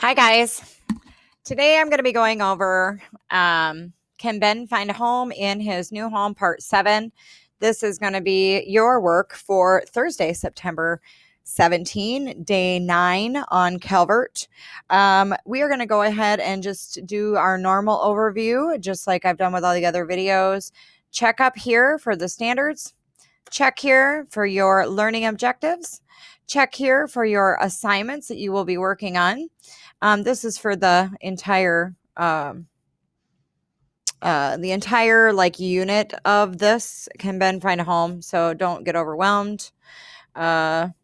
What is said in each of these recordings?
Hi, guys. Today I'm going to be going over Can Ben Find a Home in His New Home, Part 7. This is going to be your work for Thursday, September 17, Day 9 on Calvert. We are going to go ahead and just do our normal overview, just like I've done with all the other videos. Check up here for the standards. Check here for your learning objectives. Check here for your assignments that you will be working on. This is for the entire like unit of this. Can Ben find a home? So don't get overwhelmed. Let's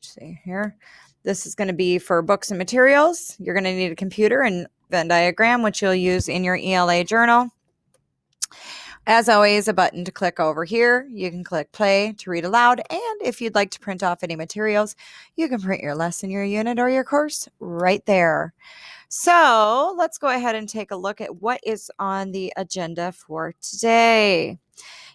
see here. This is going to be for books and materials. You're going to need a computer and Venn diagram, which you'll use in your ELA journal. As always, a button to click over here. You can click play to read aloud. And if you'd like to print off any materials, you can print your lesson, your unit, or your course right there. So let's go ahead and take a look at what is on the agenda for today.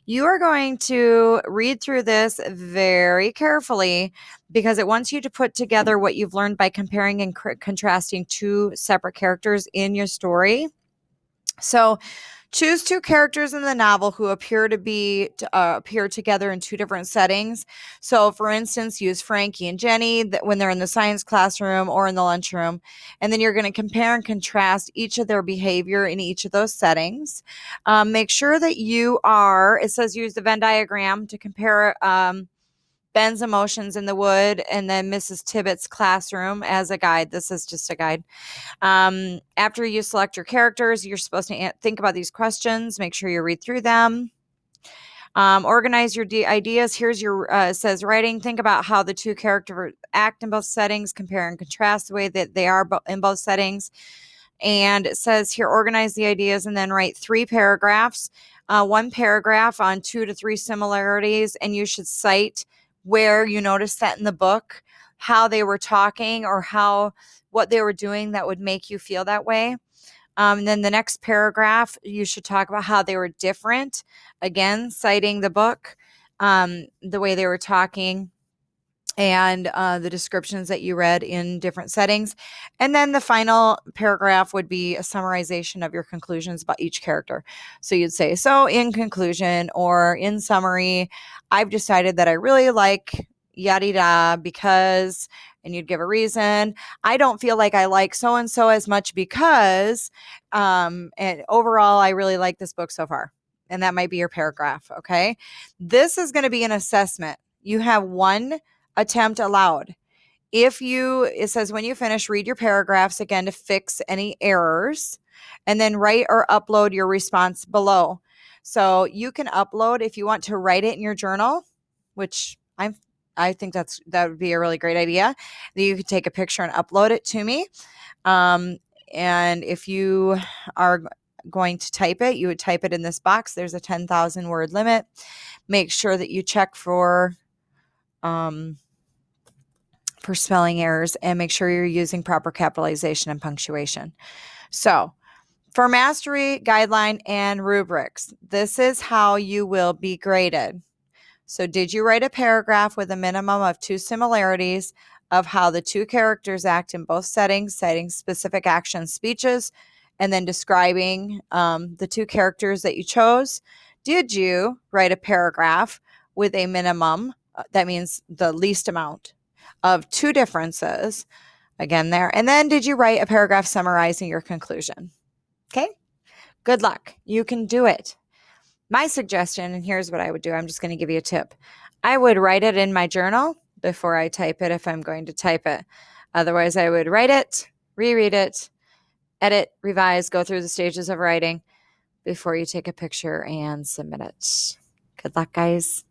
You are going to read through this very carefully because it wants you to put together what you've learned by comparing and contrasting two separate characters in your story. So choose two characters in the novel who appear together in two different settings. So, for instance, use Frankie and Jenny when they're in the science classroom or in the lunchroom, and then you're going to compare and contrast each of their behavior in each of those settings. Make sure that it says use the Venn diagram to compare Ben's emotions in the wood and then Mrs. Tibbetts' classroom as a guide. This is just a guide. After you select your characters, you're supposed to think about these questions. Make sure you read through them. Organize your ideas. Here's your, it says writing. Think about how the two characters act in both settings. Compare and contrast the way that they are in both settings. And it says here, organize the ideas and then write 3 paragraphs. One paragraph on 2 to 3 similarities. And you should cite where you noticed that in the book, how they were talking or what they were doing that would make you feel that way. And then the next paragraph, you should talk about how they were different. Again, citing the book, the way they were talking, and the descriptions that you read in different settings. And then the final paragraph would be a summarization of your conclusions about each character. So you'd say, so in conclusion or in summary, I've decided that I really like yada yada because, and you'd give a reason. I don't feel like I like so-and-so as much because, and overall, I really like this book so far. And that might be your paragraph. Okay. This is going to be an assessment. You have one attempt allowed. It says when you finish, read your paragraphs again to fix any errors and then write or upload your response below. So you can upload if you want to write it in your journal, which I think that would be a really great idea. You could take a picture and upload it to me. And if you are going to type it, you would type it in this box. There's a 10,000 word limit. Make sure that you check for spelling errors and make sure you're using proper capitalization and punctuation. So for mastery, guideline, and rubrics, this is how you will be graded. So did you write a paragraph with a minimum of 2 similarities of how the two characters act in both settings, citing specific action speeches, and then describing the two characters that you chose? Did you write a paragraph with a minimum, that means the least amount, of 2 differences, again there, and then did you write a paragraph summarizing your conclusion? Okay, good luck. You can do it. My suggestion, and here's what I would do. I'm just going to give you a tip. I would write it in my journal before I type it if I'm going to type it. Otherwise, I would write it, reread it, edit, revise, go through the stages of writing before you take a picture and submit it. Good luck, guys.